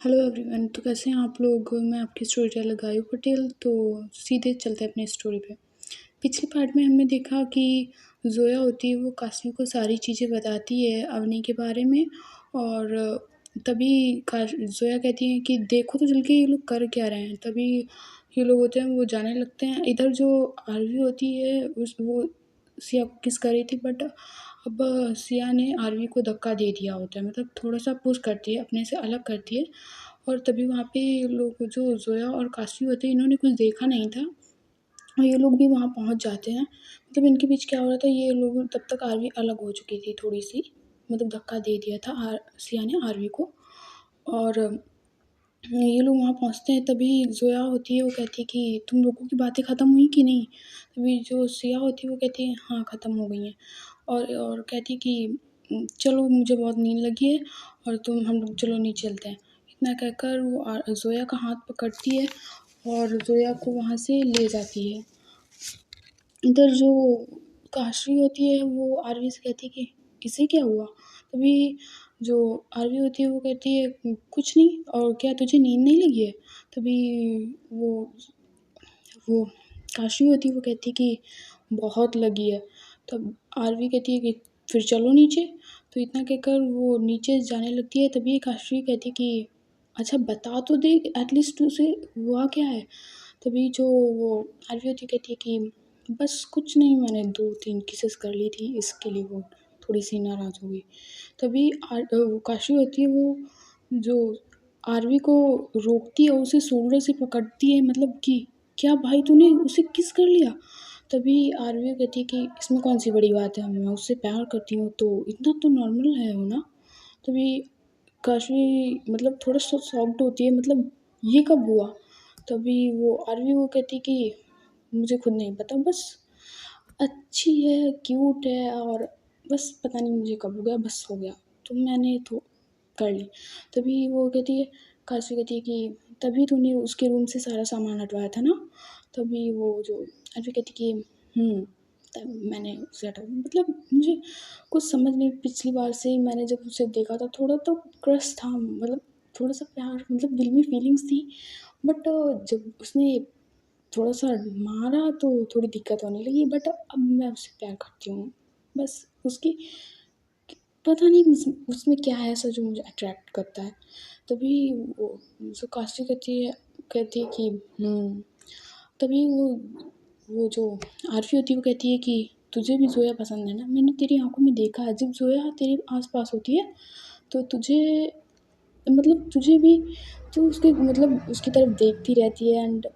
Hello everyone. तो कैसे हैं आप लोग। मैं आपकी स्टोरी टेलर गायू पटेल। तो सीधे चलते हैं अपनी स्टोरी पे। पिछले पार्ट में हमने देखा कि जोया होती है वो काशी को सारी चीज़ें बताती है अवनी के बारे में। और तभी जोया कहती है कि देखो तो चल के ये लोग कर क्या रहे हैं। तभी ये लोग होते हैं वो जाने लगते हैं। इधर जो आरवी होती है वो सिया को किस कर रही थी, बट अब सिया ने आरवी को धक्का दे दिया होता है, मतलब थोड़ा सा पुश करती है, अपने से अलग करती है। और तभी वहाँ पे लोग जो जोया और काशी होते हैं इन्होंने कुछ देखा नहीं था और ये लोग भी वहाँ पहुँच जाते हैं। मतलब इनके बीच क्या हो रहा था, ये लोग तब तक आरवी अलग हो चुकी थी थोड़ी सी, मतलब धक्का दे दिया था सिया ने आरवी को। और ये लोग वहाँ पहुँचते हैं। तभी जोया होती है वो कहती है कि तुम लोगों की बातें ख़त्म हुई कि नहीं। तभी जो सिया होती है वो कहती है हाँ ख़त्म हो गई हैं। और कहती है कि चलो मुझे बहुत नींद लगी है और हम लोग चलो नीचे चलते हैं। इतना कहकर वो जोया का हाथ पकड़ती है और जोया को वहाँ से ले जाती है। इधर जो काशी होती है वो आरवी से कहती है कि इसे क्या हुआ। तभी जो आरवी होती है वो कहती है कुछ नहीं, और क्या तुझे नींद नहीं लगी है। तभी वो वो काशी होती है वो कहती है कि बहुत लगी है। तब आरवी कहती है कि फिर चलो नीचे। तो इतना कहकर वो नीचे जाने लगती है। तभी काशी कहती है कि अच्छा बता तो दे एटलीस्ट उसे हुआ क्या है। तभी जो वो आरवी होती कहती है कि बस कुछ नहीं, मैंने 2-3 किसेस कर ली थी, इसके लिए वो थोड़ी सी नाराज़ हो गई। तभी वो काशी होती है वो जो आरवी को रोकती है, उसे शोल्डर से पकड़ती है, मतलब कि क्या भाई तूने उसे किस कर लिया। तभी आरवी कहती है कि इसमें कौन सी बड़ी बात है, मैं उससे प्यार करती हूँ तो इतना तो नॉर्मल है हो ना। तभी काशी मतलब थोड़ा सा शॉक्ड होती है, मतलब ये कब हुआ। तभी वो आरवी वो कहती है कि मुझे खुद नहीं पता, बस अच्छी है, क्यूट है, और बस पता नहीं मुझे कब हो गया, बस हो गया तो मैंने तो कर ली। तभी वो कहती है काशी कहती है कि तभी तूने उसके रूम से सारा सामान हटवाया था ना। तभी वो जो आरवी कहती कि तब मैंने उसे हटा, मतलब मुझे कुछ समझ नहीं। पिछली बार से ही मैंने जब उसे देखा था थोड़ा तो क्रश था, मतलब थोड़ा सा प्यार, मतलब दिल में फीलिंग्स थी। बट जब उसने थोड़ा सा मारा तो थोड़ी दिक्कत होने लगी, बट अब मैं उससे प्यार करती हूँ। बस उसकी पता नहीं उसमें क्या है ऐसा जो मुझे अट्रैक्ट करता है। तभी वो जो काशी कहती है कि तभी वो जो आरती होती है वो कहती है कि तुझे भी जोया पसंद है ना, मैंने तेरी आंखों में देखा है, जब जोया तेरे आसपास होती है तो तुझे, मतलब तुझे भी तो उसके मतलब उसकी तरफ देखती रहती है। एंड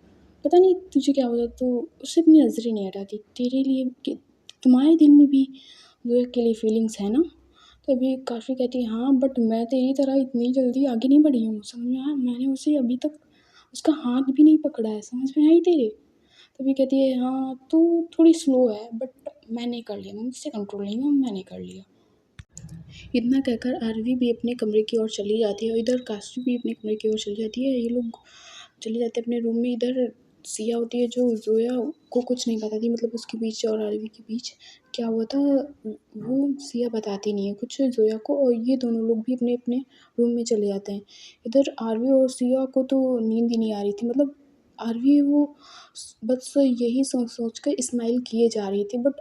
पता नहीं तुझे क्या होता, तो उससे अपनी नज़रें नहीं हटाती तेरे लिए कि तुम्हारे दिल में भी जोया के लिए फीलिंग्स है ना। तभी काफ़ी कहती है हाँ, बट मैं तेरी तरह इतनी जल्दी आगे नहीं बढ़ी हूँ, समझ में आया, मैंने उसे अभी तक उसका हाथ भी नहीं पकड़ा है, समझ में आई तेरे। तभी कहती है हाँ तू थोड़ी स्लो है, बट मैंने कर लिया, मुझसे कंट्रोल नहीं हुआ, मैंने कर लिया। इतना कहकर आरवी भी अपने कमरे की ओर चली जाती है और इधर काशी भी अपने कमरे की ओर चली जाती है। ये लोग चले जाते हैं अपने रूम में। इधर सिया होती है जो जोया को कुछ नहीं बताती, मतलब उसके बीच और आरवी के बीच क्या हुआ था वो सिया बताती नहीं है कुछ जोया को, और ये दोनों लोग भी अपने अपने रूम में चले जाते हैं। इधर आरवी और सिया को तो नींद ही नहीं आ रही थी, मतलब आरवी वो बस यही सोच सोच कर स्माइल किए जा रही थी, बट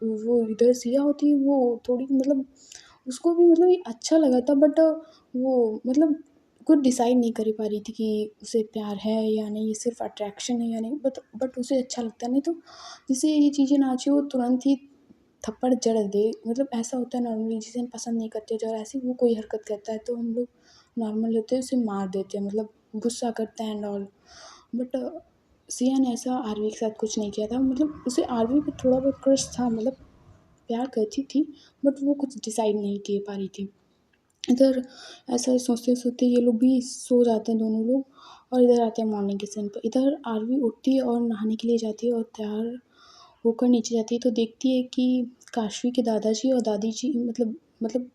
वो इधर सिया होती है वो थोड़ी, मतलब उसको भी मतलब ये अच्छा लगा था, बट वो मतलब कुछ डिसाइड नहीं कर पा रही थी कि उसे प्यार है या नहीं, ये सिर्फ अट्रैक्शन है या नहीं, बट उसे अच्छा लगता नहीं। तो जिसे ये चीज़ें ना चाहिए वो तुरंत ही थप्पड़ जड़ दे, मतलब ऐसा होता है नॉर्मली, जिसे हम पसंद नहीं करते जो ऐसी वो कोई हरकत करता है तो हम लोग नॉर्मल होते हैं उसे मार देते हैं, मतलब गुस्सा करते हैं एंड ऑल। बट सिया ने ऐसा आरवी के साथ कुछ नहीं किया था, मतलब उसे आरवी पे थोड़ा बहुत क्रश था, मतलब प्यार करती थी, बट वो कुछ डिसाइड नहीं कर पा रही थी। इधर ऐसा सोचते सोचते ये लोग भी सो जाते हैं दोनों लोग, और इधर आते हैं मॉर्निंग के समय पर। इधर आरवी उठती है और नहाने के लिए जाती है और तैयार होकर नीचे जाती है तो देखती है कि काशवी के दादाजी और दादी जी, मतलब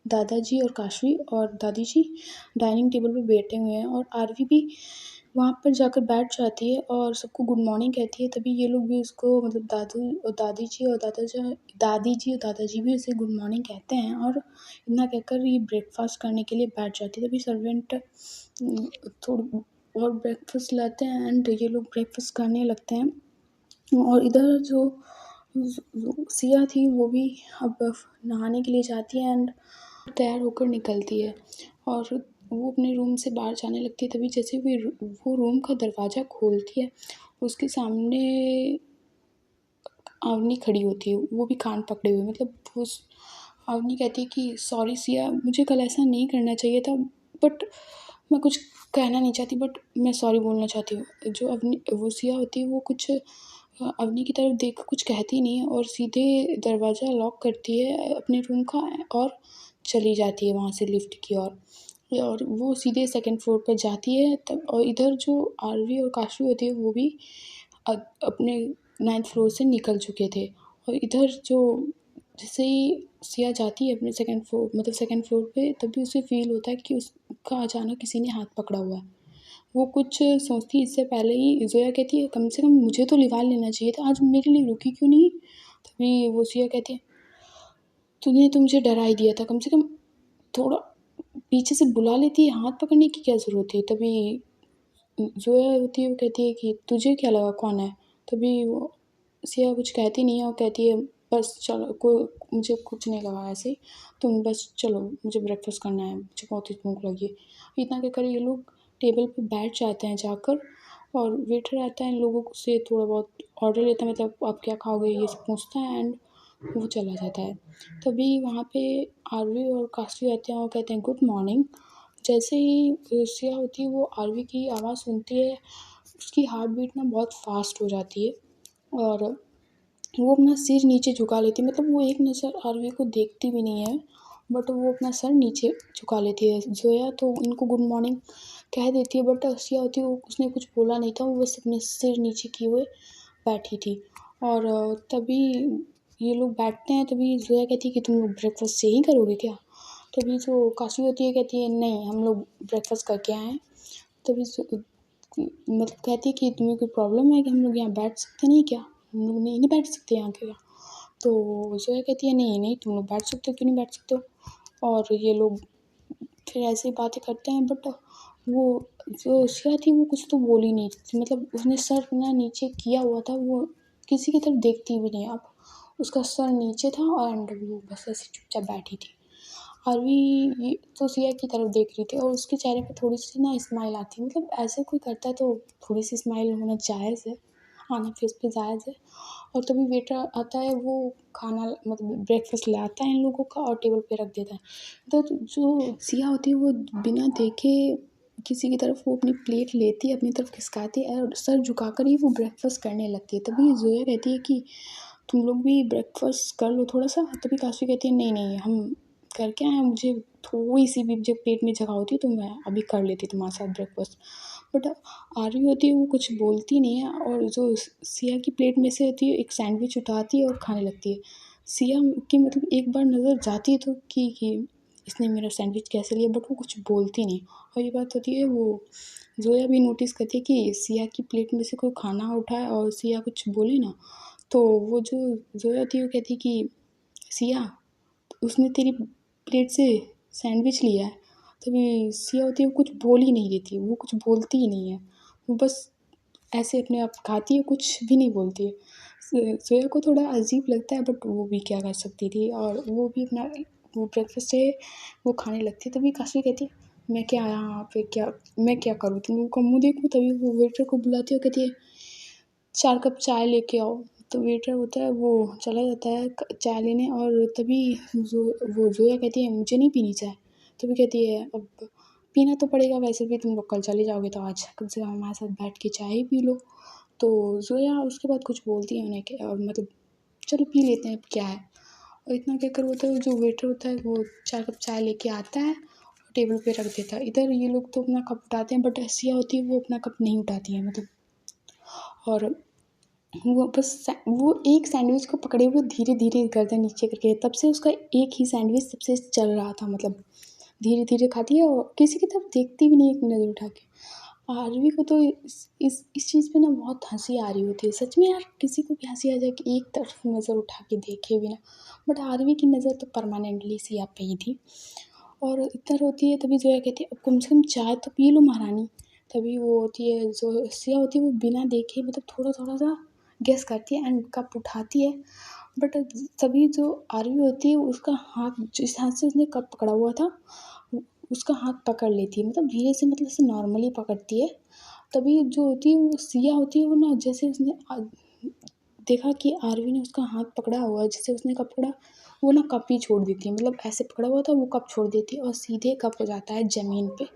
दादाजी और काशवी और दादी जी डाइनिंग टेबल पे बैठे हुए हैं, और आरवी भी वहाँ पर जाकर बैठ जाती है और सबको गुड मॉर्निंग कहती है। तभी ये लोग भी उसको मतलब दादू और दादी जी और दादाजी भी उसे गुड मॉर्निंग कहते हैं और इतना कहकर ये ब्रेकफ़ास्ट करने के लिए बैठ जाती है। तभी सर्वेंट थोड़ी और ब्रेकफ़ास्ट लाते हैं एंड ये लोग ब्रेकफ़ास्ट करने लगते हैं और इधर जो सिया थी वो भी अब नहाने के लिए जाती है एंड तैयार होकर निकलती है और वो अपने रूम से बाहर जाने लगती है। तभी जैसे वो रूम का दरवाज़ा खोलती है, उसके सामने अवनी खड़ी होती है, वो भी कान पकड़े हुए। मतलब उस अवनी कहती है कि सॉरी सिया, मुझे कल ऐसा नहीं करना चाहिए था, बट मैं कुछ कहना नहीं चाहती, बट मैं सॉरी बोलना चाहती हूँ। जो वो सिया होती है वो कुछ अवनी की तरफ देख कर कुछ कहती नहीं है और सीधे दरवाज़ा लॉक करती है अपने रूम का और चली जाती है वहाँ से लिफ्ट की ओर। और वो सीधे सेकंड फ्लोर पर जाती है तब और इधर जो आरवी और काशवी होती है वो भी अपने 9th फ्लोर से निकल चुके थे और इधर जो जैसे ही सिया जाती है अपने सेकंड फ्लोर पे तभी उसे फ़ील होता है कि उसका अचानक किसी ने हाथ पकड़ा हुआ है। वो कुछ सोचती है इससे पहले ही ज़ोया कहती है कम से कम मुझे तो लिवा लेना चाहिए था, आज मेरे लिए रुकी क्यों नहीं? तभी वो सिया कहती है तूने तो मुझे डरा ही दिया था, कम से कम थोड़ा पीछे से बुला लेती, हाथ पकड़ने की क्या ज़रूरत थी? तभी ज़ोया होती है वो कहती है कि तुझे क्या लगा कौन है? तभी वो सिया कुछ कहती नहीं है और कहती है बस चलो मुझे कुछ नहीं लगा ऐसे ही, तुम बस चलो मुझे ब्रेकफ़ास्ट करना है, मुझे बहुत ही भूख लगी है। इतना कहकर ये लोग टेबल पे बैठ जाते हैं जाकर और वेटर आता है इन लोगों से थोड़ा बहुत ऑर्डर लेता है, मतलब आप क्या खाओगे ये सब पूछता है एंड वो चला जाता है। तभी वहाँ पे आरवी और काशवी आते हैं और कहते हैं गुड मॉर्निंग। जैसे ही सिया होती है वो आरवी की आवाज़ सुनती है, उसकी हार्ट बीट ना बहुत फ़ास्ट हो जाती है और वो अपना सिर नीचे झुका लेती है। मतलब वो एक नज़र आरवी को देखती भी नहीं है, बट वो अपना सर नीचे झुका लेती है। ज़ोया तो इनको गुड मॉर्निंग कह देती है, बट सिया होती है वो उसने कुछ बोला नहीं था, वो बस अपने सिर नीचे किए हुए बैठी थी और तभी ये लोग बैठते हैं। तभी ज़ोया कहती है कि तुम लोग ब्रेकफ़ास्ट यहीं करोगे क्या? तभी जो काशी होती है कहती है नहीं, हम लोग ब्रेकफ़ास्ट करके आए हैं। तभी मतलब कहती है कि तुम्हें कोई प्रॉब्लम है कि हम लोग यहाँ बैठ सकते नहीं क्या? हम लोग नहीं बैठ सकते यहाँ क्या? तो ज़ोया कहती है नहीं, नहीं तुम लोग बैठ सकते हो, क्यों नहीं बैठ सकते हो? और ये लोग फिर ऐसे ही बातें करते हैं, बट वो जो सिया थी वो कुछ तो बोल ही नहीं थी। मतलब उसने सर अपना नीचे किया हुआ था, वो किसी की तरफ देखती भी नहीं। अब उसका सर नीचे था एंड वो बस ऐसे चुपचाप बैठी थी। आरवी ये तो सिया की तरफ देख रही थी और उसके चेहरे पे थोड़ी-सी ना स्माइल आती है। मतलब ऐसे कोई करता है तो थोड़ी-सी स्माइल होना जायज़ है, आना फेस पे जायज़ है। और तभी वेटर आता है, वो खाना मतलब ब्रेकफ़ास्ट लाता है इन लोगों का और टेबल पे रख देता है। तो जो सिया होती है वो बिना देखे किसी की तरफ वो अपनी प्लेट लेती है, अपनी तरफ खिसकाती है और सर झुकाकर ही वो ब्रेकफ़ास्ट करने लगती है। तभी ज़ोया कहती है कि तुम लोग भी ब्रेकफ़ास्ट कर लो थोड़ा-सा। तभी काशवी कहती है नहीं, नहीं हम करके आए हैं, मुझे थोड़ी-सी भी जब पेट में जगह होती तो मैं अभी कर लेती तुम्हारे साथ ब्रेकफ़ास्ट। बट आरवी होती है वो कुछ बोलती नहीं है और जो सिया की प्लेट में से होती है एक सैंडविच उठाती है और खाने लगती है। सिया की मतलब एक बार नज़र जाती है तो कि इसने मेरा सैंडविच कैसे लिया, बट वो कुछ बोलती नहीं। और ये बात होती है वो ज़ोया भी नोटिस करती है कि सिया की प्लेट में से कोई खाना उठाए और सिया कुछ बोले ना, तो वो जो ज़ोया होती है वो कहती है कि सिया उसने तेरी प्लेट से सैंडविच लिया है। तभी सिया होती है वो कुछ बोल ही नहीं देती, वो कुछ बोलती ही नहीं है। वो बस ऐसे अपने आप खाती है, कुछ भी नहीं बोलती है। सोया को थोड़ा अजीब लगता है, बट वो भी क्या कर सकती थी और वो भी अपना वो ब्रेकफ़ास्ट है वो खाने लगती है। तभी काशवी कहती है मैं क्या करूँ? तुम लोगों का मुँह देखूँ? तभी वो वेटर को बुलाती है और कहती है 4 कप चाय लेके आओ। तो वेटर होता है वो चला जाता है चाय लेने और तभी वो ज़ोया कहती है मुझे नहीं पीनी चाय। तभी कहती है अब पीना तो पड़ेगा, वैसे भी तुम लोग कल चले जाओगे तो आज कम से कम हमारे साथ बैठ के चाय ही पी लो। तो ज़ोया उसके बाद कुछ बोलती है उन्हें कि मतलब चलो पी लेते हैं अब क्या है। और इतना कहकर वो तो जो वेटर होता है वो 4 कप चाय लेके आता है और टेबल पे रख देता है। इधर ये लोग तो अपना कप उठाते हैं, बट सिया होती है वो अपना कप नहीं उठाती है मतलब। और वो एक सैंडविच को पकड़े हुए धीरे-धीरे गर्दन नीचे करके, तब से उसका एक ही सैंडविच तब से चल रहा था। मतलब धीरे-धीरे खाती है और किसी की तरफ देखती भी नहीं है एक नज़र उठा के। आरवी को तो इस चीज़ पे ना बहुत हँसी आ रही होती है। सच में यार, किसी को भी हँसी आ जाए कि एक तरफ नज़र उठा के देखे बिना, बट आरवी की नज़र तो परमानेंटली सिया पे ही थी। और इतना रोती है तभी ज़ोया कहती है, अब कम से कम चाय तो पी लो महारानी। तभी वो होती है जो सिया होती है, वो बिना देखे मतलब थोड़ा-थोड़ा सा गेस करती है एंड कप उठाती है। बट तभी जो आरवी होती है उसका हाथ, जिस हाथ से उसने कप पकड़ा हुआ था, उसका हाथ पकड़ लेती है, मतलब धीरे से, मतलब ऐसे नॉर्मली पकड़ती है। तभी जो होती है वो सिया होती है, वो ना जैसे उसने देखा कि आरवी ने उसका हाथ पकड़ा हुआ है, जैसे उसने कप पकड़ा, वो ना कप ही छोड़ देती है, मतलब ऐसे पकड़ा हुआ था वो कप छोड़ देती है और सीधे कप हो जाता है ज़मीन पे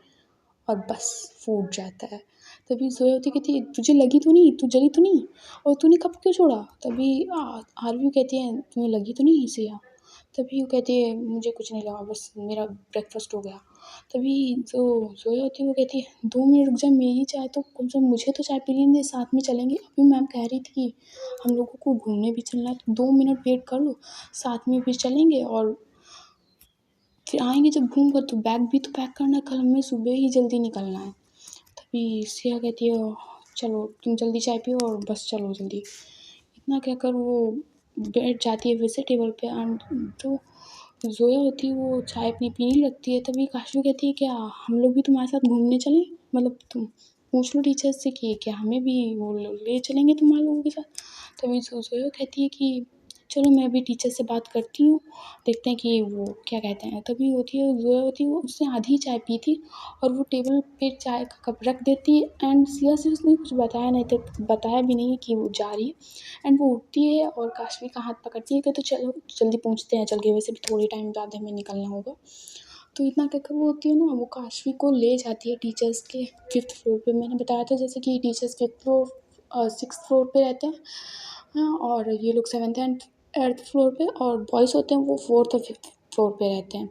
और बस फूट जाता है। तभी ज़ोया होती कहती है, तुझे लगी तो नहीं? तू जली तो नहीं? और तूने कप क्यों छोड़ा? तभी आरवी कहती है, तुम्हें लगी तो नहीं सिया? तभी वो कहती है, मुझे कुछ नहीं लगा, बस मेरा ब्रेकफ़ास्ट हो गया। तभी जो ज़ोया होती है वो कहती है, 2 मिनट रुक जा, मेरी चाय तो कम से कम मुझे तो चाय पी लेने दे, साथ में चलेंगे। अभी मैम कह रही थी कि हम लोगों को घूमने भी चलना है, तो 2 मिनट वेट कर लो, साथ में भी चलेंगे और फिर आएँगे जब घूम कर, तो बैग भी तो पैक करना है, कल हमें सुबह ही जल्दी निकलना है। तभी सिया कहती है, चलो तुम जल्दी चाय पियो और बस चलो जल्दी। इतना कहकर वो बैठ जाती है फिर से टेबल पे एंड जो ज़ोया होती है वो चाय अपनी पीने लगती है। तभी काशवी कहती है, क्या हम लोग भी तुम्हारे साथ घूमने चलें? मतलब तुम पूछ लो टीचर्स से कि क्या हमें भी वो ले चलेंगे तुम्हारे लोगों के साथ? तभी ज़ोया कहती है कि चलो मैं अभी टीचर से बात करती हूँ, देखते हैं कि वो क्या कहते हैं। तभी होती है ज़ोया होती है, वो उसने आधी चाय पी थी और वो टेबल पे चाय का कप रख देती है एंड सिया से उसने कुछ बताया नहीं था, बताया भी नहीं कि वो जा रही है। एंड वो उठती है और काशवी का हाथ पकड़ती है कि तो चलो जल्दी पहुँचते हैं चल के, वैसे भी थोड़े टाइम बाद हमें निकलना होगा। तो इतना कहकर वो होती है ना, वो काशवी को ले जाती है टीचर्स के 5th फ्लोर पे। मैंने बताया था जैसे कि teachers 5th floor 6th floor पे रहते हैं, हाँ, और ये लोग 7th एंड 8th फ्लोर पे, और बॉयज़ होते हैं वो 4th और 5th फ्लोर पे रहते हैं।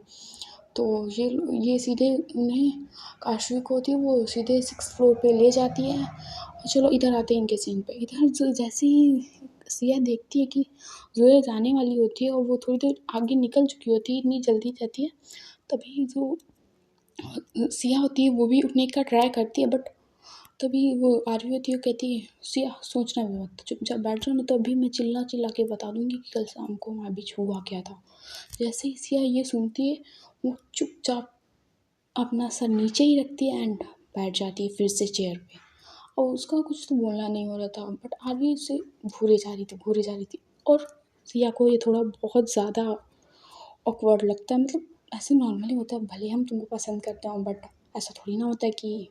तो ये सीधे उन्हें, काशवी को होती है वो सीधे 6th फ्लोर पे ले जाती है। और चलो इधर आते हैं इनके सीन पे। इधर जो जैसे ही सिया देखती है कि ज़ोया जाने वाली होती है और वो थोड़ी देर आगे निकल चुकी होती है, इतनी जल्दी जाती है, तभी जो सिया होती है वो भी उठने का ट्राई करती है, बट तभी वो आरवी होती है, वो कहती है, सिया सोचना भी मत, चुपचाप बैठ जाओ, नहीं तो अभी मैं चिल्ला चिल्ला के बता दूंगी कि कल शाम को वहाँ बीच हुआ क्या था। जैसे ही सिया ये सुनती है, वो चुपचाप अपना सर नीचे ही रखती है एंड बैठ जाती है फिर से चेयर पे। और उसका कुछ तो बोलना नहीं हो रहा था, बट आरवी उसे घूरे जा रही थी, घूरे जा रही थी। और सिया को ये थोड़ा बहुत ज़्यादा ऑकवर्ड लगता है, मतलब ऐसे नॉर्मली होता है, भले हम तुमको पसंद करते हो, बट ऐसा थोड़ी ना होता है कि,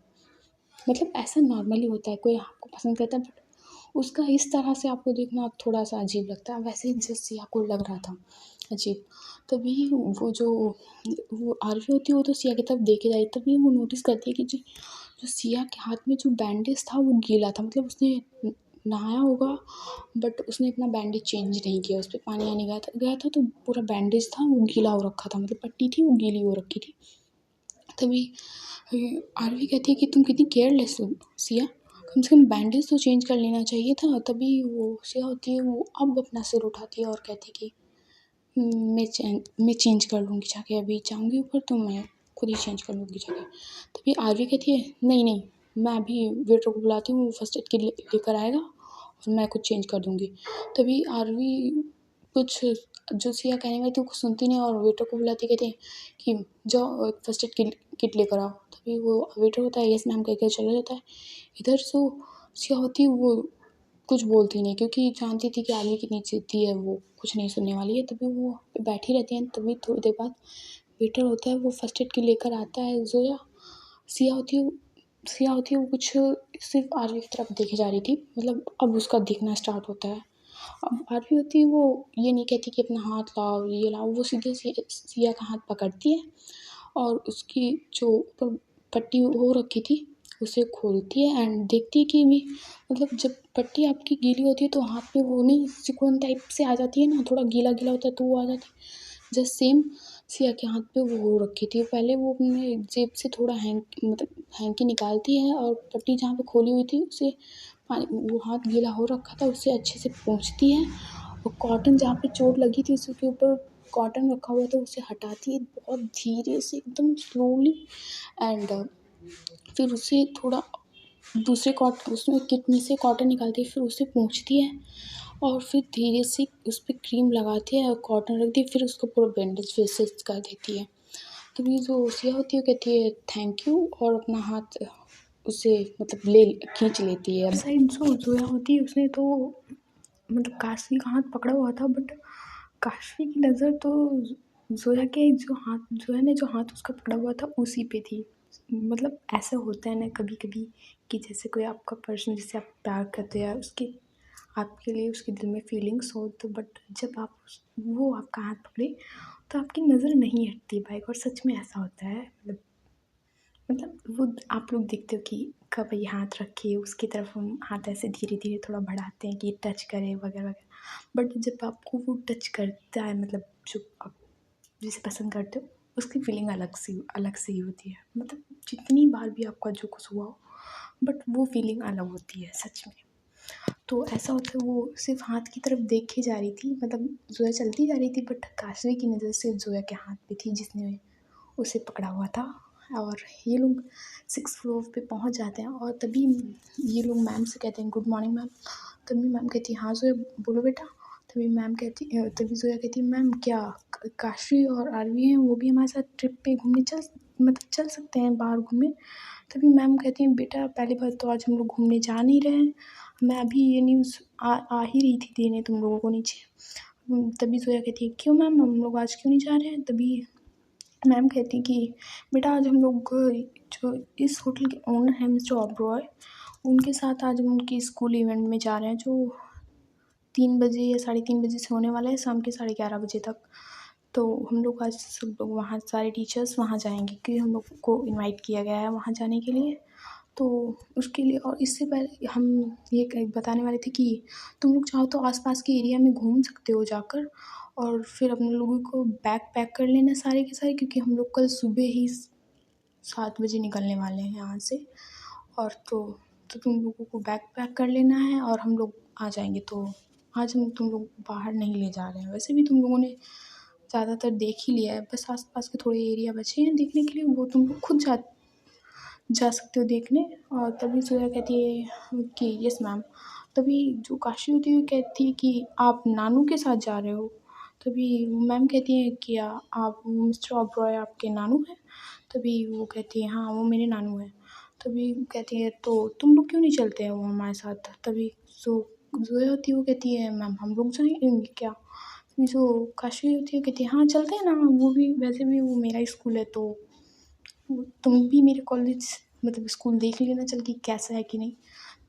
मतलब ऐसा नॉर्मली होता है, कोई आपको पसंद करता है, बट उसका इस तरह से आपको देखना थोड़ा-सा अजीब लगता है, वैसे ही जैसे सिया को लग रहा था अजीब। तभी वो आरवी होती है, वो तो सिया की तरफ देखे जा रही, तभी वो नोटिस करती है कि जो जो सिया के हाथ में जो बैंडेज था वो गीला था, मतलब उसने नहाया होगा, बट उसने अपना बैंडेज चेंज नहीं किया, उस पे पानी आने गया था तो पूरा बैंडेज था वो गीला हो रखा था, मतलब पट्टी थी वो गीली हो रखी थी। तभी आरवी कहती है कि तुम कितनी केयरलेस हो सिया, कम से कम बैंडेज तो चेंज कर लेना चाहिए था। तभी वो सिया होती है, वो अब अपना सिर उठाती है और कहती है कि मैं चेंज कर लूँगी जाके, अभी जाऊँगी ऊपर तो मैं खुद ही चेंज कर लूँगी जाके। तभी आरवी कहती है, नहीं नहीं, मैं अभी वेटर को बुलाती हूँ, वो फर्स्ट एड किट लेकर आएगा और मैं खुद चेंज कर दूँगी। तभी आरवी कुछ, जो सिया कहने वाली थी वो कुछ सुनती नहीं और वेटर को बुलाती, कहते हैं कि जाओ फर्स्ट एड किट लेकर आओ। तभी वो वेटर होता है, यस मैम कह के चला जाता है। इधर जो सिया होती है वो कुछ बोलती नहीं, क्योंकि जानती थी कि आरवी कितनी ज़िद्दी है, वो कुछ नहीं सुनने वाली है। तभी वो बैठी रहती है, तभी थोड़ी देर बाद वेटर होता है वो फर्स्ट एड किट लेकर आता है। ज़ोया सिया होती है सिया होती है वो कुछ सिर्फ़ आरवी की तरफ देखे जा रही थी, मतलब अब उसका दिखना स्टार्ट होता है। अब आरवी होती है वो ये नहीं कहती कि अपना हाथ लाओ, ये लाओ, वो सीधे से सिया का हाथ पकड़ती है और उसकी जो ऊपर पट्टी हो रखी थी उसे खोलती है एंड देखती है कि भी, मतलब जब पट्टी आपकी गीली होती है तो हाथ पे वो नहीं सिकुड़न टाइप से आ जाती है ना, थोड़ा गीला-गीला होता है तो वो आ जाती है। जस्ट सेम सिया के हाथ पे वो हो रखी थी। पहले वो अपने जेब से थोड़ा हैंकी निकालती है और पट्टी जहाँ पे खोली हुई थी उसे पानी, वो हाथ गीला हो रखा था उससे अच्छे से पोंछती है और कॉटन जहाँ पे चोट लगी थी उसके ऊपर कॉटन रखा हुआ था उसे हटाती है बहुत धीरे से, एकदम स्लोली एंड फिर उसे थोड़ा दूसरे उसमें किट में से कॉटन निकालती है, फिर उसे पोंछती है और फिर धीरे से उस पे क्रीम लगाती है और कॉटन रख दी, फिर उसको पूरा बैंडेज फिर से कर देती है। तब ये जो सिया होती है वो कहती है थैंक यू और अपना हाथ उसे मतलब खींच लेती है। साइड जो जोया होती है उसने तो मतलब काशवी का हाथ पकड़ा हुआ था, बट काशवी की नज़र तो जोया ने जो हाथ उसका पकड़ा हुआ था उसी पे थी। मतलब ऐसा होता है ना कभी कभी कि जैसे कोई आपका पर्सन जिससे आप प्यार करते हैं उसके आपके लिए उसके दिल में फीलिंग्स हो, तो बट जब वो आपका हाथ पकड़े तो आपकी नज़र नहीं हटती बाइक, और सच में ऐसा होता है। मतलब वो आप लोग देखते हो कि कब ये हाथ रखे उसकी तरफ हम हाथ ऐसे धीरे धीरे थोड़ा बढ़ाते हैं कि टच करे वगैरह वगैरह, बट जब आपको वो टच करता है मतलब जो आप जिसे पसंद करते हो उसकी फीलिंग अलग से ही होती है। मतलब जितनी बार भी आपका जो कुछ हुआ हो बट वो फीलिंग अलग होती है सच में। तो ऐसा होता है वो सिर्फ हाथ की तरफ देखे जा रही थी, मतलब जोया चलती जा रही थी बट काशवी की नज़र सिर्फ जोया के हाथ पे थी जिसने उसे पकड़ा हुआ था। और ये लोग 6th फ्लोर पे पहुंच जाते हैं और तभी ये लोग मैम से कहते हैं गुड मॉर्निंग मैम। तभी मैम कहती है हाँ जोया बोलो बेटा। तभी जोया कहती है मैम क्या काशी और आरवी हैं वो भी हमारे साथ ट्रिप पे घूमने चल सकते हैं बाहर घूमने। तभी मैम कहती हैं बेटा पहली बार तो आज हम लोग घूमने जा नहीं रहे हैं, मैं अभी ये न्यूज़ आ ही रही थी देने तुम लोगों को नीचे। तभी जोया कहती है क्यों मैम हम लोग आज क्यों नहीं जा रहे हैं। तभी मैम कहती कि बेटा आज हम लोग जो इस होटल के ओनर हैं मिस्टर ओबरॉय उनके साथ आज हम उनकी स्कूल इवेंट में जा रहे हैं जो 3 बजे या 3:30 बजे से होने वाला है शाम के 11:30 बजे तक। तो हम लोग आज सब लोग वहाँ सारे टीचर्स वहाँ जाएंगे क्योंकि हम लोग को इनवाइट किया गया है वहाँ जाने के लिए। तो उसके लिए और इससे पहले हम ये बताने वाले थे कि तुम लोग चाहो तो आसपास के एरिया में घूम सकते हो जाकर, और फिर अपने लोगों को बैग पैक कर लेना सारे के सारे क्योंकि हम लोग कल सुबह ही 7 बजे निकलने वाले हैं यहाँ से। और तो तुम लोगों को बैग पैक कर लेना है और हम लोग आ जाएंगे। तो आज हम तुम लोग बाहर नहीं ले जा रहे हैं, वैसे भी तुम लोगों ने ज़्यादातर देख ही लिया है, बस आसपास के थोड़े एरिया बचे हैं देखने के लिए वो तुम लोग खुद जा सकते हो देखने। और तभी जोया कहती है कि यस मैम। तभी जो काशी होती है वो कहती है कि आप नानू के साथ जा रहे हो। तभी मैम कहती हैं कि आप मिस्टर ओबरॉय आपके नानू हैं। तभी वो कहती है हाँ वो मेरे नानू हैं। तभी कहती है तो तुम लोग क्यों नहीं चलते हैं वो हमारे साथ। तभी जो जोया होती है वो कहती है मैम हम लोग जाएंगे क्या। तभी जो काशी होती है वो कहती है हाँ चलते हैं ना, वो भी वैसे भी वो मेरा स्कूल है तो तुम भी मेरे कॉलेज मतलब स्कूल देख लेना चल कि कैसा है कि नहीं।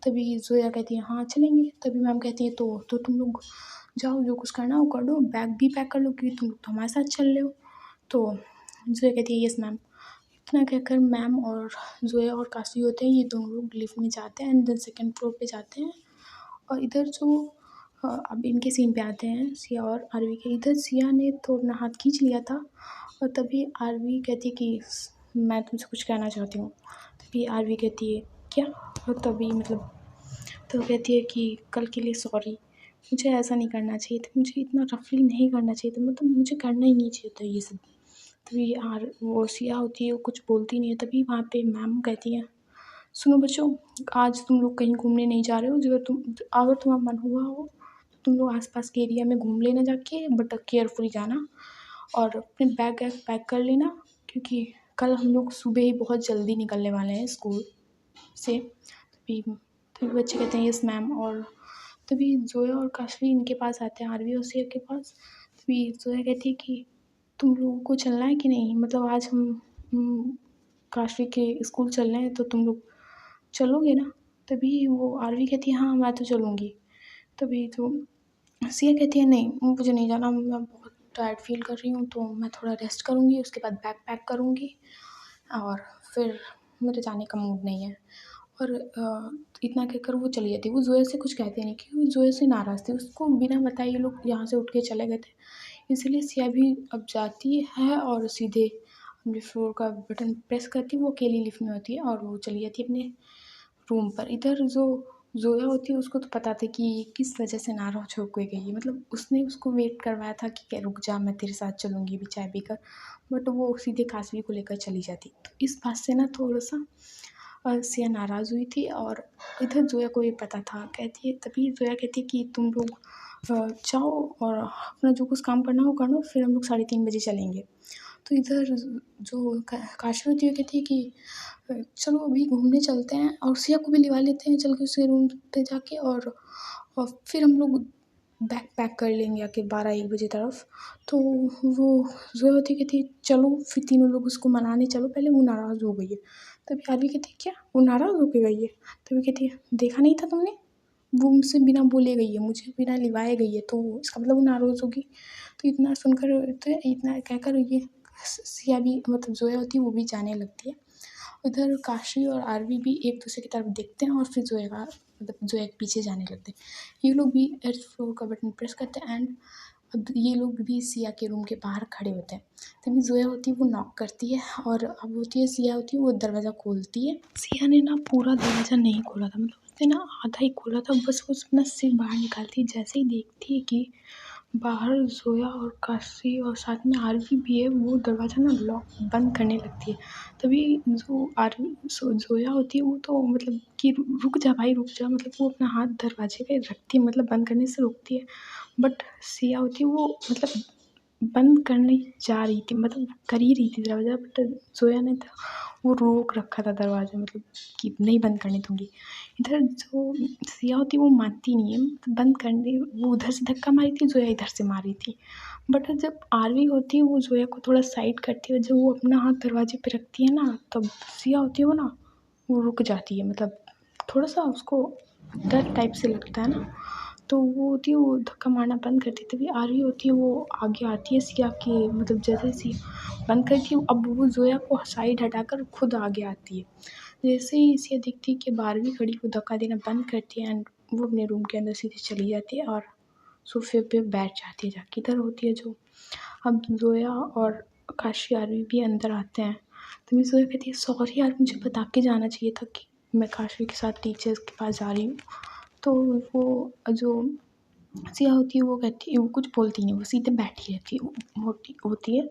तभी जोया कहती है हाँ चलेंगे। तभी मैम कहती है तो तुम लोग जाओ जो कुछ करना हो कर दो, बैग भी पैक कर लो क्योंकि तुम लोग तो हमारे साथ चल रहे हो। तो जोया कहती है यस मैम। इतना कहकर मैम और जोया और काशी होते हैं ये दोनों लोग लिफ्ट में जाते हैं एंड देन 2nd फ्लोर पे जाते हैं। और इधर जो अब इनके सीन पे आते हैं सिया और आरवी के। इधर सिया ने तो अपना हाथ खींच लिया था और तभी आरवी कहती है कि मैं तुमसे कुछ कहना चाहती हूँ। तभी आरवी कहती है क्या। और तभी मतलब तो कहती है कि कल के लिए सॉरी, मुझे ऐसा नहीं करना चाहिए था, मुझे इतना रफली नहीं करना चाहिए था, मतलब मुझे करना ही नहीं चाहिए था ये सब। तभी वो सिया होती है वो कुछ बोलती नहीं है। तभी वहाँ पे मैम कहती हैं सुनो बच्चों आज तुम लोग कहीं घूमने नहीं जा रहे हो, अगर तुम्हारा मन हुआ हो तो तुम लोग आसपास के एरिया में घूम लेना जाके, बट केयरफुली जाना और अपने बैग वैग पैक कर लेना क्योंकि कल हम लोग सुबह ही बहुत जल्दी निकलने वाले हैं स्कूल से। तभी तभी बच्चे कहते हैं यस मैम। और तभी जोया और काशवी इनके पास आते हैं आरवी और सिया के पास। तभी जोया कहती है कि तुम लोगों को चलना है कि नहीं, मतलब आज हम काशवी के स्कूल चल रहे हैं तो तुम लोग चलोगे ना। तभी वो आरवी कहती है हाँ मैं तो चलूँगी। तभी तो सिया कहती है नहीं मुझे नहीं जाना, मैं बहुत टायर्ड फील कर रही हूँ तो मैं थोड़ा रेस्ट करूँगी उसके बाद बैग पैक करूँगी और फिर मेरे जाने का मूड नहीं है। और इतना कहकर वो चली जाती है। वो जोया से कुछ कहती नहीं क्योंकि वो जोया से नाराज़ थी, उसको बिना बताए ये लोग यहाँ से उठ के चले गए थे। इसलिए सिया भी अब जाती है और सीधे अपने फ्लोर का बटन प्रेस करती है, वो अकेली लिफ्ट में होती है और वो चली जाती है अपने रूम पर। इधर जो जोया होती है उसको तो पता था कि किस वजह से नाराज़ हो के गई है, मतलब उसने उसको वेट करवाया था कि क्या रुक जा मैं तेरे साथ चलूँगी भी चाय पीकर, बट वो सीधे काशवी को लेकर चली जाती। तो इस बात से ना थोड़ा सा सिया नाराज़ हुई थी और इधर जोया को ये पता था। कहती है तभी जोया कहती है कि तुम लोग जाओ और अपना जो कुछ काम करना हो कर लो, फिर हम लोग 3:30 बजे चलेंगे। तो इधर जो काशी होती है कहती है कि चलो अभी घूमने चलते हैं और सिया को भी लिवा लेते हैं चल के उसके रूम पे जाके, और फिर हम लोग बैग पैक कर लेंगे आके 12-1 बजे तरफ। तो वो जोया होती कहती है चलो फिर तीनों लोग उसको मनाने चलो, पहले वो नाराज़ हो गई है। तभी आरवी कहती है क्या वो नाराज़ होके गई है? तभी कहती है देखा नहीं था तुमने, वो मुझसे बिना बोले गई है, मुझे बिना लिवाए गई है, तो इसका मतलब वो नाराज़ होगी। तो इतना सुनकर, तो इतना कहकर ये सिया भी मतलब जोया होती है वो भी जाने लगती है। उधर काशी और आरवी भी एक दूसरे की तरफ देखते हैं और फिर जोया का मतलब जोया के पीछे जाने लगते हैं। ये लोग भी एर्थ फ्लोर का बटन प्रेस करते हैं एंड अब ये लोग भी सिया के रूम के बाहर खड़े होते हैं। तभी जोया होती है वो नॉक करती है और अब होती है सिया होती है वो दरवाज़ा खोलती है। सिया ने ना पूरा दरवाज़ा नहीं खोला था, मतलब उसने ना आधा ही खोला था, बस वो अपना सिर बाहर निकालती है। जैसे ही देखती है कि बाहर जोया और काशी और साथ में आरवी भी है, वो दरवाज़ा ना लॉक बंद करने लगती है। तभी जो जोया होती है वो तो मतलब कि रुक जा भाई रुक जा, मतलब वो अपना हाथ दरवाजे पे रखती है, मतलब बंद करने से रोकती है। बट सिया होती है वो मतलब बंद करने जा रही थी, मतलब कर ही रही थी दरवाज़ा, बट जोया ने था वो रोक रखा था दरवाज़ा, मतलब कि नहीं बंद करने दूँगी। इधर जो सिया होती है वो मानती नहीं है, बंद करने वो उधर से धक्का मारी थी, जोया इधर से मारी थी। बट जब आरवी होती है वो जोया को थोड़ा साइड करती है, जब वो अपना हाथ दरवाजे पे रखती है ना, तब सिया होती है वो ना वो रुक जाती है, मतलब थोड़ा-सा उसको डर टाइप से लगता है ना, तो वो होती है वो धक्का मारना बंद करती है। तभी आरवी होती है वो आगे आती है सिया के, मतलब जैसे सिया बंद करती है, अब वो जोया को साइड हटाकर खुद आगे आती है। जैसे ही सिया दिखती है कि आरवी खड़ी, वो धक्का देना बंद करती है एंड वो अपने रूम के अंदर सीधे चली जाती है और सोफ़े पे बैठ जाती है जाके। इधर होती है जो अब जोया और काशी आरवी भी अंदर आते हैं। तभी जोया कहती है सॉरी यार, मुझे बता के जाना चाहिए था कि मैं काशी के साथ टीचर्स के पास जा रही हूँ। तो वो जो सिया होती है वो कहती है, वो कुछ बोलती नहीं, वो सीधे बैठी रहती है होती है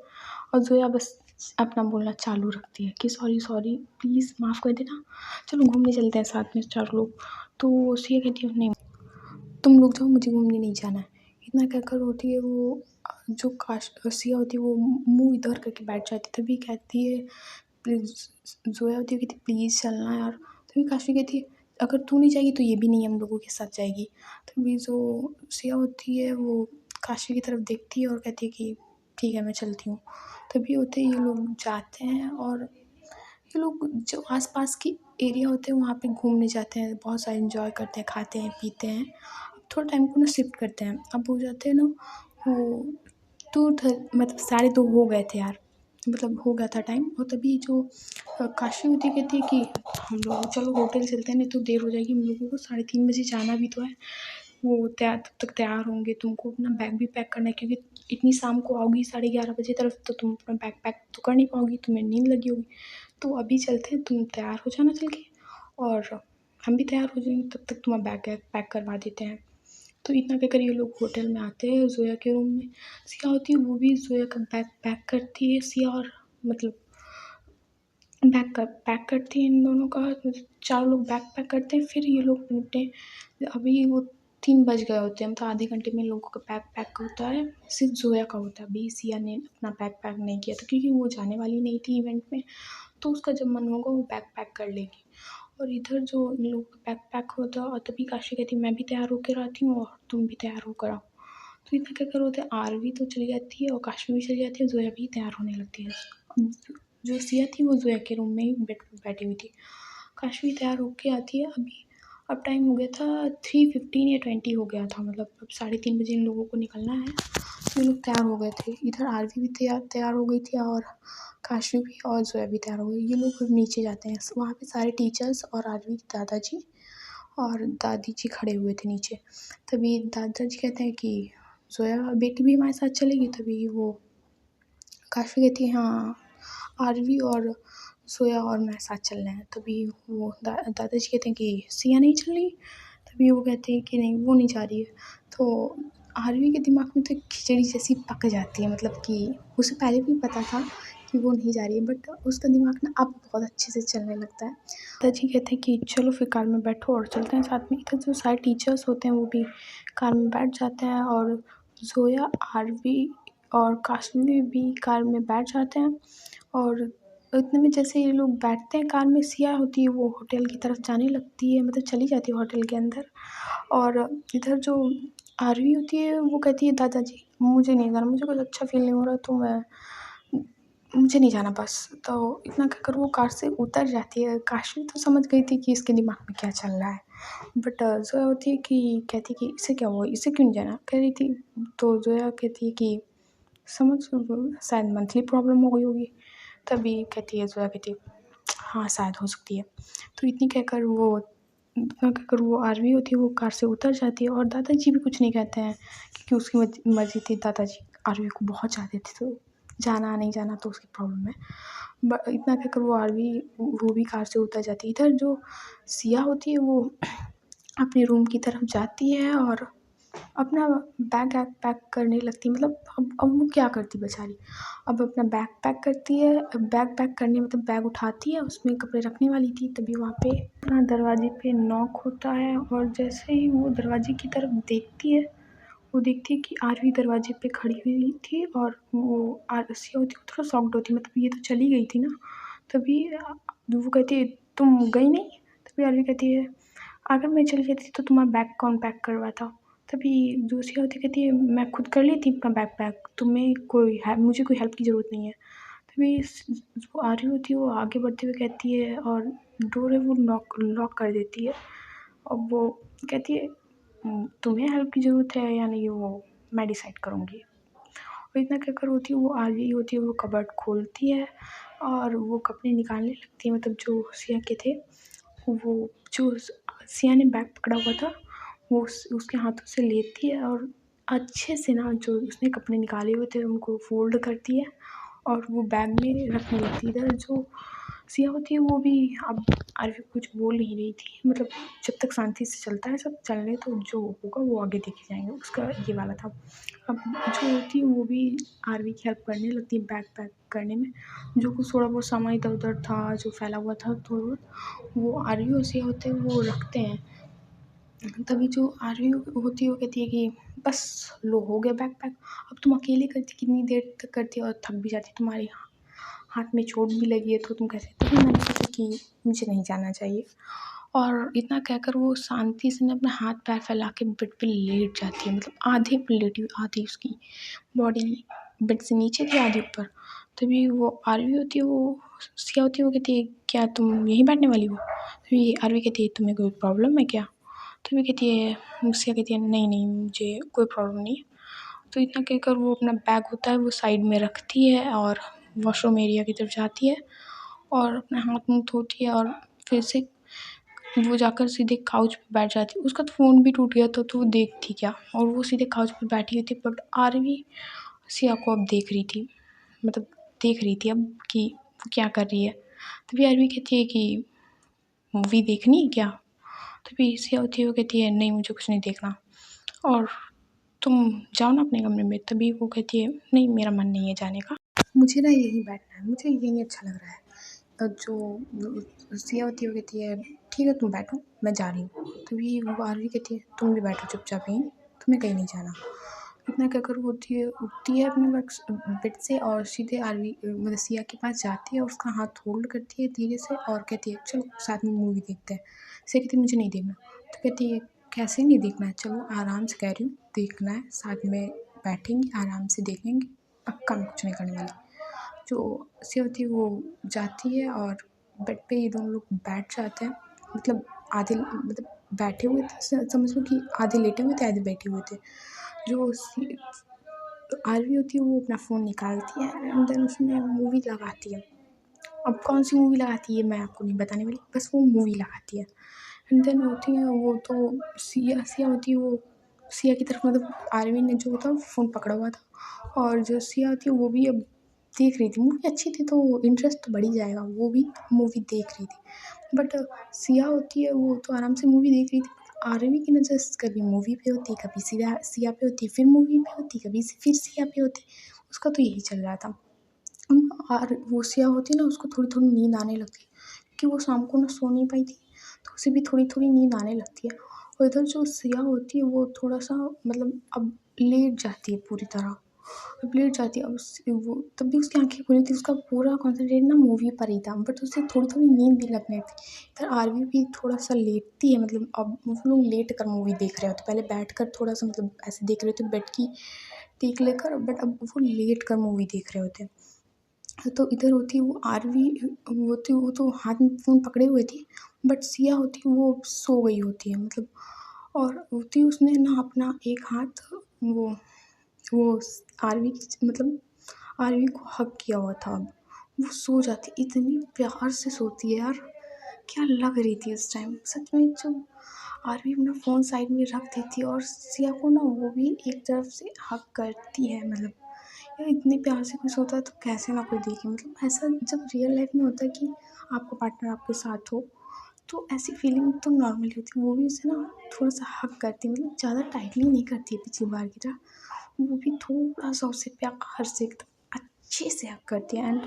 और जोया बस अपना बोलना चालू रखती है कि सॉरी सॉरी प्लीज़ माफ़ कर देना, चलो घूमने चलते हैं साथ में चारों लोग। तो सिया कहती है नहीं तुम लोग जाओ, मुझे घूमने नहीं जाना है। इतना कहकर होती है वो जो सिया होती है वो मुँह इधर करके बैठ जाती है। तभी कहती है प्लीज़, जोया होती है कहती प्लीज़ चलना यार। तभी काशी कहती है अगर तू नहीं जाएगी तो ये भी नहीं हम लोगों के साथ जाएगी। तभी जो सिया होती है वो काशी की तरफ देखती है और कहती है कि ठीक है मैं चलती हूँ। तभी होते ये लोग जाते हैं और ये लोग जो आस-पास की एरिया होते हैं वहाँ पे घूमने जाते हैं, बहुत सारे एन्जॉय करते हैं, खाते हैं, पीते हैं। थोड़ा टाइम को ना शिफ्ट करते हैं। अब हो जाते हैं ना वो मतलब 2:30 हो गए थे यार, मतलब हो गया था टाइम। और तभी जो काशी होती कहती है कि हम लोग चलो होटल चलते हैं, नहीं तो देर हो जाएगी हम लोगों को, 3:30 बजे जाना भी तो है। वो तब तक तैयार होंगे, तुमको अपना बैग भी पैक करना है क्योंकि इतनी शाम को आओगी 11:30 बजे तरफ, तो तुम अपना बैग पैक तो कर नहीं पाओगी, तुम्हें नींद लगी होगी। तो अभी चलते हैं, तुम तैयार हो जाना चल के और हम भी तैयार हो जाएंगे, तब तक तुम्हारा बैग वैग पैक करवा देते हैं। तो इतना कहकर ये लोग होटल में आते हैं ज़ोया के रूम में। सिया होती है वो भी ज़ोया का बैग पैक करती है, सिया और मतलब पैक करती है इन दोनों का, चारों लोग बैग पैक करते हैं। फिर ये लोग अपने अभी वो 3 बज गए होते हैं, मतलब आधे घंटे में इन लोगों का बैग पैक होता है, सिर्फ ज़ोया का होता है। अभी सिया ने अपना बैग पैक नहीं किया था क्योंकि वो जाने वाली नहीं थी इवेंट में, तो उसका जब मन होगा वो बैग पैक कर लेगी। और इधर जो इन लोगों का बैग पैक होता है और तभी काशी कहती मैं भी तैयार होकर आती हूँ और तुम भी तैयार होकर आओ। तो इतना क्या होता है, आरवी तो चली जाती है और काशी भी चली जाती है, ज़ोया भी तैयार होने लगती है। जो सिया थी वो ज़ोया के रूम में ही बेड पे बैठी हुई थी। काशी भी तैयार होके आती है। अभी अब टाइम हो गया था 3:15 या 20 हो गया था, मतलब अब 3:30 बजे इन लोगों को निकलना है। तो ये लोग तैयार हो गए थे। इधर आरवी भी तैयार हो गई थी और काशी भी और ज़ोया भी तैयार हो गई। ये लोग नीचे जाते हैं, वहाँ पे सारे टीचर्स और आरवी के दादाजी और दादी जी खड़े हुए थे नीचे। तभी दादाजी कहते हैं कि ज़ोया बेटी भी हमारे साथ चलेगी? तभी वो काशी कहती है हाँ, आरवी और ज़ोया और मैं साथ चल रहे हैं। तभी वो दादाजी कहते हैं कि सिया नहीं चल रही? तभी वो कहते हैं कि नहीं वो नहीं जा रही है। तो आरवी के दिमाग में तो खिचड़ी जैसी पक जाती है, मतलब कि उसे पहले भी पता था कि वो नहीं जा रही है, बट उसका दिमाग ना अब बहुत अच्छे से चलने लगता है। दादाजी कहते हैं कि चलो फिर कार में बैठो और चलते हैं साथ में। इधर जो सारे टीचर्स होते हैं वो भी कार में बैठ जाते हैं और ज़ोया, आरवी और काशवी भी कार में बैठ जाते हैं। और इतने में जैसे ये लोग बैठते हैं कार में, सिया होती है वो होटल की तरफ जाने लगती है, मतलब चली जाती है होटल के अंदर। और इधर जो आरवी होती है वो कहती है दादाजी मुझे नहीं जाना, मुझे कुछ अच्छा फ़ील नहीं हो रहा, तो मुझे नहीं जाना बस। तो इतना कहकर वो कार से उतर जाती है। काशवी तो समझ गई थी कि इसके दिमाग में क्या चल रहा है, बट ज़ोया होती है कि कहती है कि इसे क्या हुआ, इसे क्यों नहीं जाना कह रही थी। तो ज़ोया कहती है कि समझ शायद मंथली प्रॉब्लम हो गई होगी। तभी कहती है ज़ोया कहती है हाँ शायद हो सकती है। तो इतना कहकर वो आरवी होती है वो कार से उतर जाती है और दादाजी भी कुछ नहीं कहते हैं क्योंकि उसकी मर्ज़ी थी। दादाजी आरवी को बहुत चाहते थे, तो जाना नहीं जाना तो उसकी प्रॉब्लम है। इतना कहकर वो भी कार से उतर जाती है। इधर जो सिया होती है वो अपने रूम की तरफ जाती है और अपना बैग वैग पैक करने लगती है। मतलब अब वो क्या करती बेचारी, अब अपना बैग पैक करती है। बैग पैक करने मतलब बैग उठाती है, उसमें कपड़े रखने वाली थी, तभी वहाँ पे अपना दरवाजे पे नॉक होता है। और जैसे ही वो दरवाजे की तरफ देखती है, वो देखती है कि आरवी दरवाजे पे खड़ी हुई थी और वो आरसिया होती है, वो थोड़ा शॉक्ड होती है, मतलब ये तो चली गई थी ना। तभी वो कहती है तुम गई नहीं? तभी आरवी कहती है अगर मैं चली जाती तो तुम्हारा बैग कौन पैक करवाता? तभी दूसरी औरतें कहती है मैं खुद कर लेती अपना बैग पैक, मुझे कोई हेल्प की ज़रूरत नहीं है। तभी जो आ रही होती है वो आगे बढ़ते हुए कहती है और डोर है वो लॉक कर देती है। और वो कहती है तुम्हें हेल्प की ज़रूरत है या नहीं वो मैं डिसाइड करूँगी। और इतना कहकर होती है वो आ रही होती है, वो कबर्ड खोलती है और वो कपड़े निकालने लगती है, मतलब जो सिया के थे। वो जो सिया ने बैग पकड़ा हुआ था वो उसके हाथों से लेती है और अच्छे से ना जो उसने कपड़े निकाले हुए थे उनको फ़ोल्ड करती है और वो बैग में रखने लगती है। इधर जो सिया होती है वो भी अब आरवी कुछ बोल नहीं रही थी, मतलब जब तक शांति से चलता है सब चलने तो जो होगा वो आगे देखे जाएंगे, उसका ये वाला था। अब जो होती है वो भी आरवी की हेल्प करने लगती है बैग पैक करने में। जो कुछ थोड़ा बहुत सामान इधर उधर था जो फैला हुआ था थोड़ा बहुत वो आरवी और सिया होते हैं वो रखते हैं। तभी जो आरवी होती है वो कहती है कि बस लो हो गया बैग पैक, अब तुम अकेले करती कितनी देर तक करती और थक भी जाती, तुम्हारे हाथ में चोट भी लगी है तो तुम कैसे। तभी मैंने सोचा कि मुझे नहीं जाना चाहिए। और इतना कहकर वो शांति से ना अपना हाथ पैर फैला के बेड पे लेट जाती है, मतलब आधे पे लेटी हुई, आधी उसकी बॉडी बेड से नीचे थी आधी ऊपर। तभी वो आरवी होती है वो सिया होती है वो कहती है क्या तुम यहीं बैठने वाली हो? तभी आरवी कहती है तुम्हें कोई प्रॉब्लम है क्या? तभी कहती है सिया कहती है नहीं नहीं मुझे कोई प्रॉब्लम नहीं है। तो इतना कहकर वो अपना बैग होता है वो साइड में रखती है और वॉशरूम एरिया की तरफ जाती है और अपना हाथ मुँह धोती है और फिर से वो जाकर सीधे काउच पे बैठ जाती है। उसका तो फ़ोन भी टूट गया था तो वो देखती क्या, और वो सीधे काउच पे बैठी हुई थी, बट आरवी सिया को अब देख रही थी, मतलब देख रही थी अब कि वो क्या कर रही है। तभी आरवी कहती है कि मूवी देखनी है क्या? तभी सिया होती है वो कहती है नहीं मुझे कुछ नहीं देखना और तुम जाओ ना अपने कमरे में। तभी वो कहती है नहीं मेरा मन नहीं है जाने का, मुझे ना यहीं बैठना है, मुझे यहीं अच्छा लग रहा है। जो सिया होती है वो कहती है ठीक है तुम बैठो मैं जा रही हूँ। तभी वो आरवी कहती है तुम भी बैठो चुपचाप यहीं, तुम्हें कहीं नहीं जाना। इतना कहकर वो उठती है अपने बेड से और सीधे आरवी मतलब सिया के पास जाती है और उसका हाथ होल्ड करती है धीरे से और कहती है चलो साथ में मूवी देखते हैं। सिया कहती है मुझे नहीं देखना। तो कहती है कैसे नहीं देखना है, चलो आराम से कह रही हूँ देखना है, साथ में बैठेंगे आराम से देखेंगे, पक्का मैं कुछ नहीं करने वाली। जो सिया होती है वो जाती है और बेड पे ये दोनों लोग बैठ जाते हैं, मतलब आधे मतलब बैठे हुए थे, समझ लो कि आधे लेटे हुए थे आधे बैठे हुए थे। जो आरवी होती है वो अपना फ़ोन निकालती है एंड देन उसमें मूवी लगाती है। अब कौन सी मूवी लगाती है मैं आपको नहीं बताने वाली, बस वो मूवी लगाती है। एंड देन होती है वो तो सिया सिया होती है वो सिया की तरफ, मतलब आरवी ने जो था फ़ोन पकड़ा हुआ था और जो सिया होती है वो भी अब देख रही थी। मूवी अच्छी थी तो इंटरेस्ट तो बढ़ ही जाएगा, वो भी मूवी देख रही थी। बट सिया होती है वो तो आराम से मूवी देख रही थी, आरवी की नज़र कभी मूवी पे होती, कभी सिया सिया पे होती, फिर मूवी पे होती, कभी फिर सिया पे होती। उसका तो यही चल रहा था। और वो सिया होती है ना, उसको थोड़ी-थोड़ी नींद आने लगती है, क्योंकि वो शाम को ना सो नहीं पाई थी, तो उसे भी थोड़ी-थोड़ी नींद आने लगती है। और इधर जो सिया होती है वो थोड़ा-सा मतलब अब लेट जाती है पूरी तरह, अब लेट जाती है। अब वो तब भी उसकी आँखें खुली थी, उसका पूरा कॉन्सन्ट्रेट ना मूवी पर ही था, बट उसे थोड़ी-थोड़ी नींद भी लगने थी। इधर आरवी भी थोड़ा-सा लेटती है, मतलब अब वो लोग लेट कर मूवी देख रहे होते, पहले बैठकर थोड़ा-सा मतलब ऐसे देख रहे थे बेड की टेक लेकर, बट अब वो लेट कर मूवी देख रहे होते हैं। तो इधर होती है वो आरवी, वो तो हाथ में फ़ोन पकड़े हुए थी, बट सिया होती है वो सो गई होती है, मतलब और होती उसने ना अपना एक हाथ वो आरवी की मतलब आरवी को हग किया हुआ था। अब वो सो जाती, इतनी प्यार से सोती है यार, क्या लग रही थी उस टाइम सच में। जब आरवी अपना फ़ोन साइड में रख देती है और सिया को ना वो भी एक तरफ से हग करती है, मतलब यार इतने प्यार से कोई सोता है तो कैसे ना कोई देखे, मतलब ऐसा जब रियल लाइफ में होता है कि आपका पार्टनर आपके साथ हो, तो ऐसी फीलिंग तो नॉर्मली होती है। वो भी उसे ना थोड़ा-सा हग करती है, मतलब ज़्यादा टाइटली नहीं करती है पिछली बार की तरह, वो भी थोड़ा-सा उसे प्यार से एकदम अच्छे से हग करती है, एंड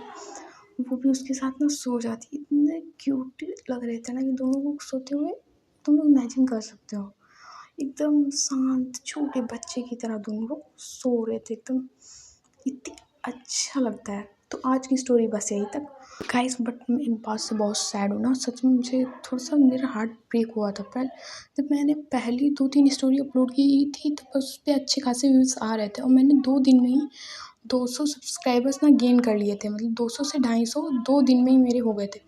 वो भी उसके साथ ना सो जाती है। इतने क्यूट लग रहे थे ना ये दोनों लोग सोते हुए, तुम लोग इमेजिन कर सकते हो। एकदम शांत छोटे बच्चे की तरह दोनों लोग सो रहे थे एकदम, इतनी अच्छा लगता है। तो आज की स्टोरी बस यहीं तक गाइस, बट मैं एक बात से बहुत सैड हूँ ना, सच में मुझे थोड़ा-सा मेरा हार्ट ब्रेक हुआ था। पर जब मैंने पहली 2-3 स्टोरी अपलोड की थी तो बस उसपे अच्छे खासे व्यूज़ आ रहे थे, और मैंने 2 दिन में ही 200 सब्सक्राइबर्स ना गेन कर लिए थे, मतलब 200 से 250 2 दिन में ही मेरे हो गए थे।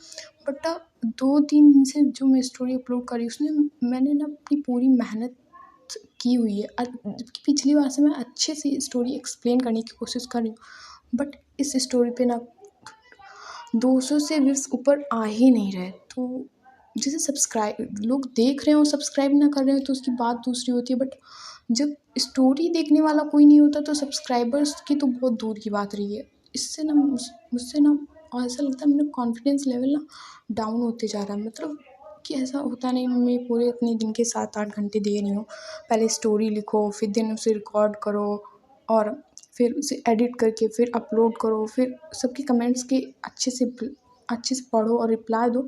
बट 2-3 दिन से जो मैं स्टोरी अपलोड कर रही हूँ उसमें मैंने ना अपनी पूरी मेहनत की हुई है। जबकि पिछली बार से मैं अच्छे से स्टोरी एक्सप्लेन करने की कोशिश कर रही हूँ, बट इस स्टोरी पे ना 200 से व्यूज़ ऊपर आ ही नहीं रहे। तो जैसे सब्सक्राइब लोग देख रहे हो, सब्सक्राइब ना कर रहे हो तो उसकी बात दूसरी होती है, बट जब स्टोरी देखने वाला कोई नहीं होता तो सब्सक्राइबर्स की तो बहुत दूर की बात रही है। इससे ना मुझसे ना और ऐसा लगता है मेरा कॉन्फिडेंस लेवल ना डाउन होते जा रहा है, मतलब कि ऐसा होता नहीं मैं पूरे इतने दिन के 7-8 घंटे दे रही हूँ। पहले स्टोरी लिखो, फिर दिन उसे रिकॉर्ड करो, और फिर उसे एडिट करके फिर अपलोड करो, फिर सबके कमेंट्स के अच्छे से पढ़ो और रिप्लाई दो।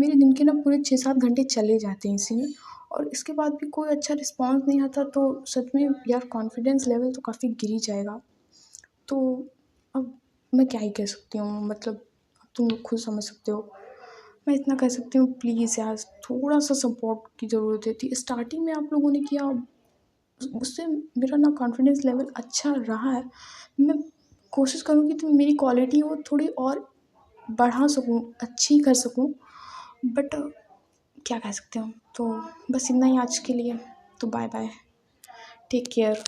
मेरे दिन के ना पूरे 6-7 घंटे चले जाते हैं इसी में, और इसके बाद भी कोई अच्छा रिस्पॉन्स नहीं आता तो सच में यार कॉन्फिडेंस लेवल तो काफ़ी गिर ही जाएगा। तो अब मैं क्या ही कह सकती हूँ, मतलब तुम लोग खुद समझ सकते हो। मैं इतना कह सकती हूँ, प्लीज़ यार थोड़ा-सा सपोर्ट की ज़रूरत थी। स्टार्टिंग में आप लोगों ने किया, उससे मेरा ना कॉन्फिडेंस लेवल अच्छा रहा है। मैं कोशिश करूँगी तो मेरी क्वालिटी वो थोड़ी और बढ़ा सकूँ, अच्छी कर सकूँ, बट क्या कह सकते हो। तो बस इतना ही आज के लिए, तो बाय बाय, टेक केयर।